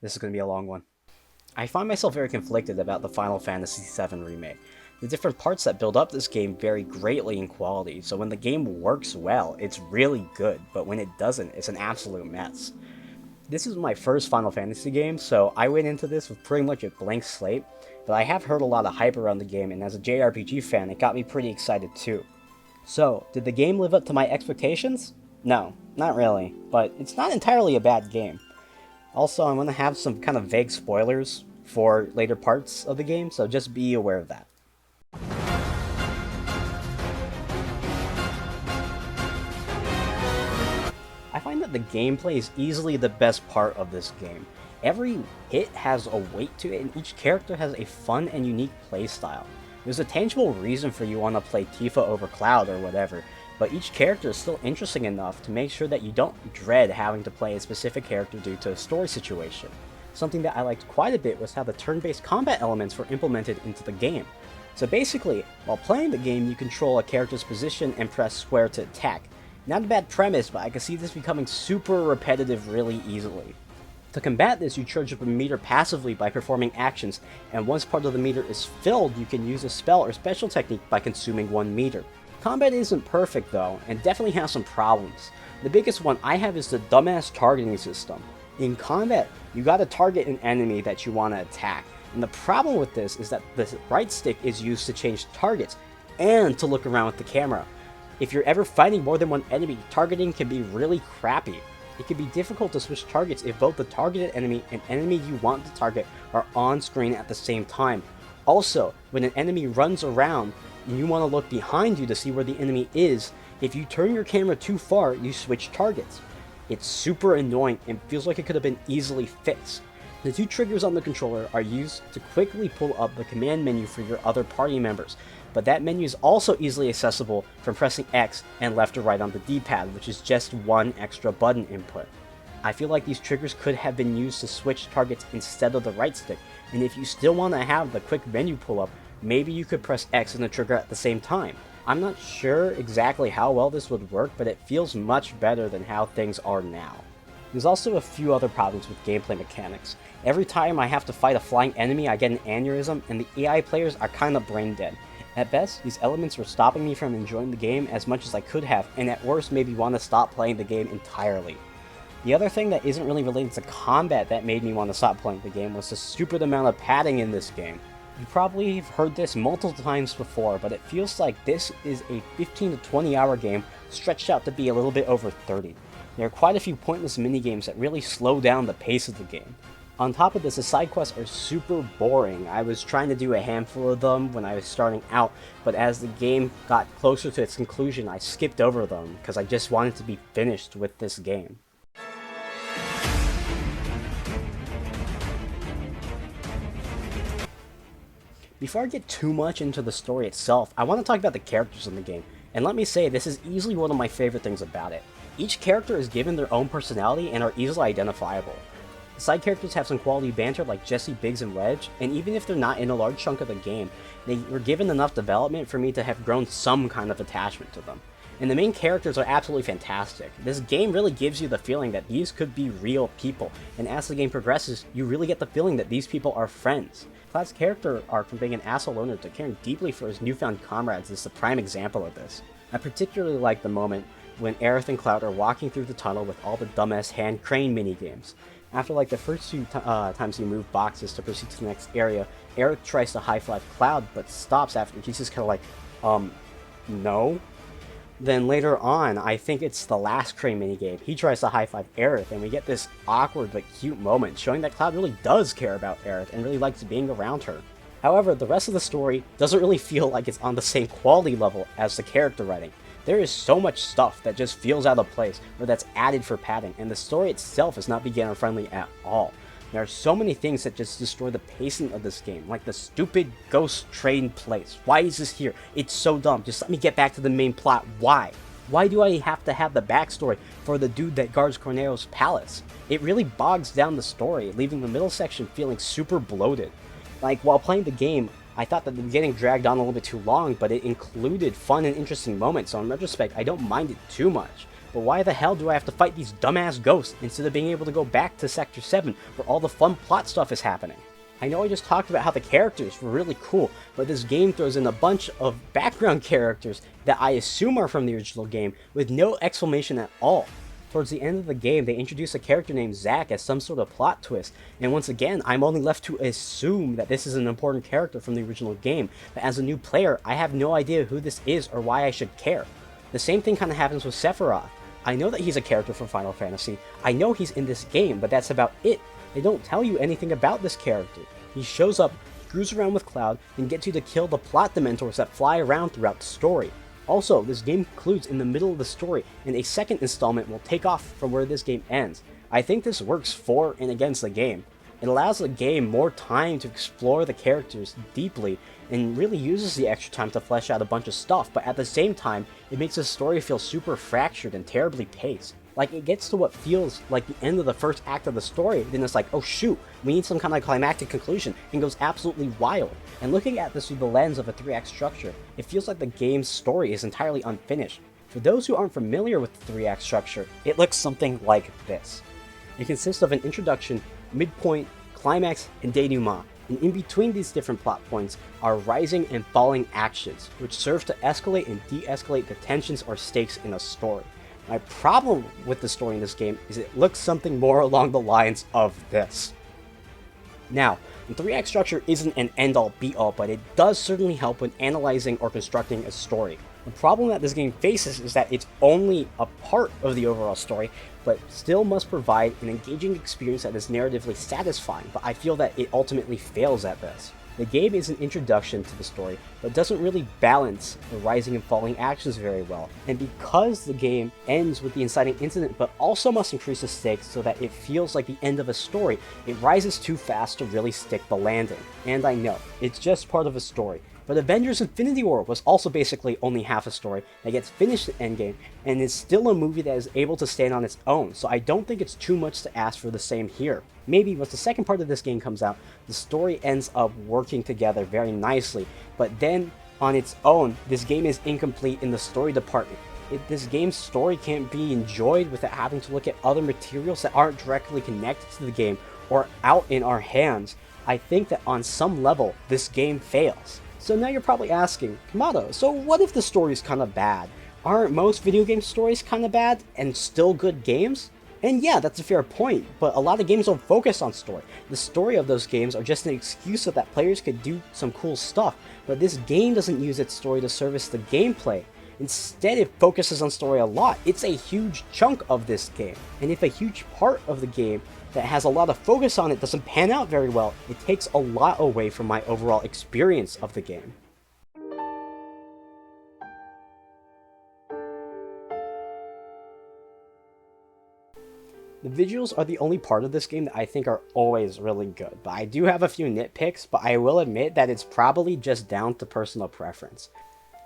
This is going to be a long one. I find myself very conflicted about the Final Fantasy VII Remake. The different parts that build up this game vary greatly in quality, so when the game works well, it's really good, but when it doesn't, it's an absolute mess. This is my first Final Fantasy game, so I went into this with pretty much a blank slate, but I have heard a lot of hype around the game, and as a JRPG fan, it got me pretty excited too. So, did the game live up to my expectations? No, not really, but it's not entirely a bad game. Also, I'm going to have some kind of vague spoilers for later parts of the game, so just be aware of that. I find that the gameplay is easily the best part of this game. Every hit has a weight to it, and each character has a fun and unique playstyle. There's a tangible reason for you want to play Tifa over Cloud or whatever, but each character is still interesting enough to make sure that you don't dread having to play a specific character due to a story situation. Something that I liked quite a bit was how the turn-based combat elements were implemented into the game. So basically, while playing the game, you control a character's position and press square to attack. Not a bad premise, but I can see this becoming super repetitive really easily. To combat this, you charge up a meter passively by performing actions, and once part of the meter is filled, you can use a spell or special technique by consuming 1 meter. Combat isn't perfect though, and definitely has some problems. The biggest one I have is the dumbass targeting system. In combat, you gotta target an enemy that you want to attack, and the problem with this is that the right stick is used to change targets, and to look around with the camera. If you're ever fighting more than one enemy, targeting can be really crappy. It can be difficult to switch targets if both the targeted enemy and enemy you want to target are on screen at the same time. Also, when an enemy runs around and you want to look behind you to see where the enemy is, if you turn your camera too far, you switch targets. It's super annoying and feels like it could have been easily fixed. The 2 triggers on the controller are used to quickly pull up the command menu for your other party members, but that menu is also easily accessible from pressing X and left or right on the D-pad, which is just 1 extra button input. I feel like these triggers could have been used to switch targets instead of the right stick, and if you still want to have the quick menu pull up, maybe you could press X and the trigger at the same time. I'm not sure exactly how well this would work, but it feels much better than how things are now. There's also a few other problems with gameplay mechanics. Every time I have to fight a flying enemy, I get an aneurysm, and the AI players are kinda brain dead. At best, these elements were stopping me from enjoying the game as much as I could have, and at worst made me want to stop playing the game entirely. The other thing that isn't really related to combat that made me want to stop playing the game was the stupid amount of padding in this game. You probably have heard this multiple times before, but it feels like this is a 15 to 20 hour game stretched out to be a little bit over 30. There are quite a few pointless minigames that really slow down the pace of the game. On top of this, the side quests are super boring. I was trying to do a handful of them when I was starting out, but as the game got closer to its conclusion, I skipped over them because I just wanted to be finished with this game. Before I get too much into the story itself, I want to talk about the characters in the game, and let me say this is easily one of my favorite things about it. Each character is given their own personality and are easily identifiable. The side characters have some quality banter like Jesse, Biggs, and Wedge, and even if they're not in a large chunk of the game, they were given enough development for me to have grown some kind of attachment to them. And the main characters are absolutely fantastic. This game really gives you the feeling that these could be real people, and as the game progresses, you really get the feeling that these people are friends. Cloud's character arc from being an asshole loner to caring deeply for his newfound comrades is the prime example of this. I particularly like the moment when Aerith and Cloud are walking through the tunnel with all the dumbass hand crane minigames. After like the first few times you move boxes to proceed to the next area, Aerith tries to high-five Cloud, but stops after he's just kind of like, no? Then later on, I think it's the last crane minigame, he tries to high-five Aerith, and we get this awkward but cute moment showing that Cloud really does care about Aerith and really likes being around her. However, the rest of the story doesn't really feel like it's on the same quality level as the character writing. There is so much stuff that just feels out of place, or that's added for padding, and the story itself is not beginner-friendly at all. There are so many things that just destroy the pacing of this game, like the stupid ghost train place. Why is this here? It's so dumb. Just let me get back to the main plot. Why? Why do I have to have the backstory for the dude that guards Corneo's palace? It really bogs down the story, leaving the middle section feeling super bloated. Like, while playing the game, I thought that the beginning dragged on a little bit too long, but it included fun and interesting moments, so in retrospect, I don't mind it too much. but why the hell do I have to fight these dumbass ghosts instead of being able to go back to Sector 7 where all the fun plot stuff is happening? I know I just talked about how the characters were really cool, but this game throws in a bunch of background characters that I assume are from the original game with no explanation at all. Towards the end of the game, they introduce a character named Zack as some sort of plot twist, and once again, I'm only left to assume that this is an important character from the original game, but as a new player, I have no idea who this is or why I should care. The same thing kind of happens with Sephiroth. I know that he's a character from Final Fantasy, I know he's in this game, but that's about it. They don't tell you anything about this character. He shows up, screws around with Cloud, and gets you to kill the plot dementors that fly around throughout the story. Also, this game concludes in the middle of the story, and a second installment will take off from where this game ends. I think this works for and against the game. It allows the game more time to explore the characters deeply, and really uses the extra time to flesh out a bunch of stuff, but at the same time, it makes the story feel super fractured and terribly paced. Like, it gets to what feels like the end of the first act of the story, then it's like, oh shoot, we need some kind of climactic conclusion, and goes absolutely wild. And looking at this through the lens of a 3-act structure, it feels like the game's story is entirely unfinished. For those who aren't familiar with the 3-act structure, it looks something like this. It consists of an introduction, midpoint, climax, and denouement, and in between these different plot points are rising and falling actions, which serve to escalate and de-escalate the tensions or stakes in a story. My problem with the story in this game is it looks something more along the lines of this. Now, the 3-act structure isn't an end-all be-all, but it does certainly help when analyzing or constructing a story. The problem that this game faces is that it's only a part of the overall story, but still must provide an engaging experience that is narratively satisfying, but I feel that it ultimately fails at this. The game is an introduction to the story, but doesn't really balance the rising and falling actions very well, and because the game ends with the inciting incident but also must increase the stakes so that it feels like the end of a story, it rises too fast to really stick the landing. And I know, it's just part of a story, but Avengers Infinity War was also basically only half a story that gets finished at Endgame, and is still a movie that is able to stand on its own, so I don't think it's too much to ask for the same here. Maybe once the second part of this game comes out, the story ends up working together very nicely, but then on its own, this game is incomplete in the story department. This game's story can't be enjoyed without having to look at other materials that aren't directly connected to the game or out in our hands. I think that on some level, this game fails. So now you're probably asking, Kimada, so what if the story's kinda bad? Aren't most video game stories kinda bad and still good games? And yeah, that's a fair point, but a lot of games don't focus on story. The story of those games are just an excuse so that players could do some cool stuff, but this game doesn't use its story to service the gameplay. Instead, it focuses on story a lot. It's a huge chunk of this game, and if a huge part of the game that has a lot of focus on it doesn't pan out very well, it takes a lot away from my overall experience of the game. The visuals are the only part of this game that I think are always really good, but I do have a few nitpicks, but I will admit that it's probably just down to personal preference.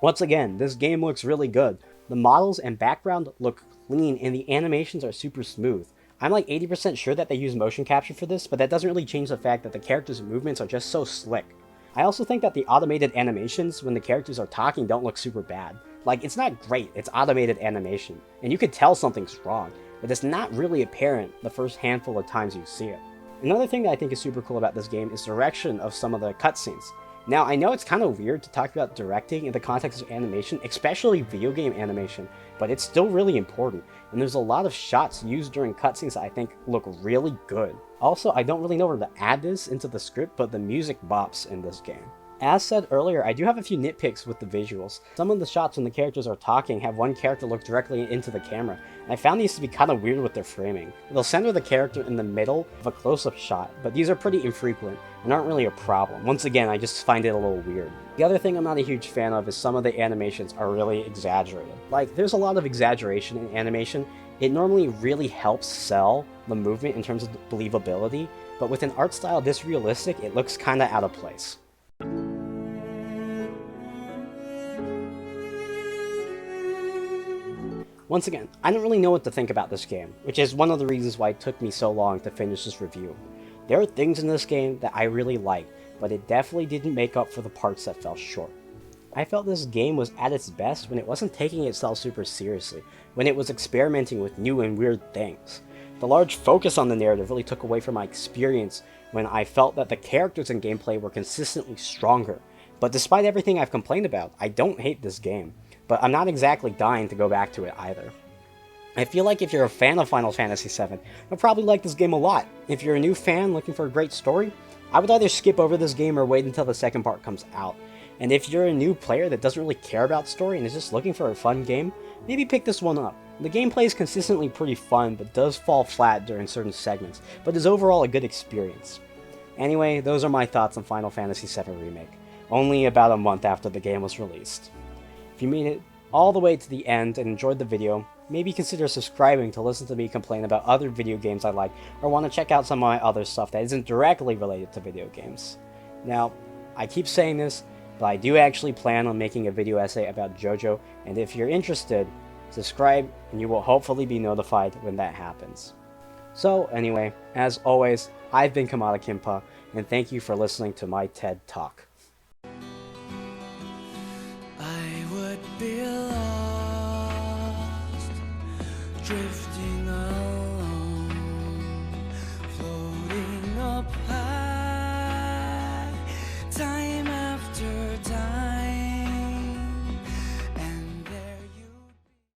Once again, this game looks really good. The models and background look clean and the animations are super smooth. I'm like 80% sure that they use motion capture for this, but that doesn't really change the fact that the characters' movements are just so slick. I also think that the automated animations when the characters are talking don't look super bad. Like, it's not great, it's automated animation, and you could tell something's wrong, but it's not really apparent the first handful of times you see it. Another thing that I think is super cool about this game is direction of some of the cutscenes. Now, I know it's kind of weird to talk about directing in the context of animation, especially video game animation, but it's still really important, and there's a lot of shots used during cutscenes that I think look really good. Also, I don't really know where to add this into the script, but the music bops in this game. As said earlier, I do have a few nitpicks with the visuals. Some of the shots when the characters are talking have one character look directly into the camera, and I found these to be kind of weird with their framing. They'll center the character in the middle of a close-up shot, but these are pretty infrequent and aren't really a problem. Once again, I just find it a little weird. The other thing I'm not a huge fan of is some of the animations are really exaggerated. Like, there's a lot of exaggeration in animation. It normally really helps sell the movement in terms of believability, but with an art style this realistic, it looks kinda out of place. Once again, I don't really know what to think about this game, which is one of the reasons why it took me so long to finish this review. There are things in this game that I really like, but it definitely didn't make up for the parts that fell short. I felt this game was at its best when it wasn't taking itself super seriously, when it was experimenting with new and weird things. The large focus on the narrative really took away from my experience when I felt that the characters and gameplay were consistently stronger. But despite everything I've complained about, I don't hate this game, but I'm not exactly dying to go back to it either. I feel like if you're a fan of Final Fantasy VII, you'll probably like this game a lot. If you're a new fan looking for a great story, I would either skip over this game or wait until the second part comes out. And if you're a new player that doesn't really care about story and is just looking for a fun game, maybe pick this one up. The gameplay is consistently pretty fun, but does fall flat during certain segments, but is overall a good experience. Anyway, those are my thoughts on Final Fantasy VII Remake, only about a month after the game was released. If you made it all the way to the end and enjoyed the video, maybe consider subscribing to listen to me complain about other video games I like, or want to check out some of my other stuff that isn't directly related to video games. Now, I keep saying this, but I do actually plan on making a video essay about JoJo, and if you're interested, subscribe and you will hopefully be notified when that happens. So anyway, as always, I've been Kimada Kimpa, and thank you for listening to my TED Talk. I would be lost, drifting on.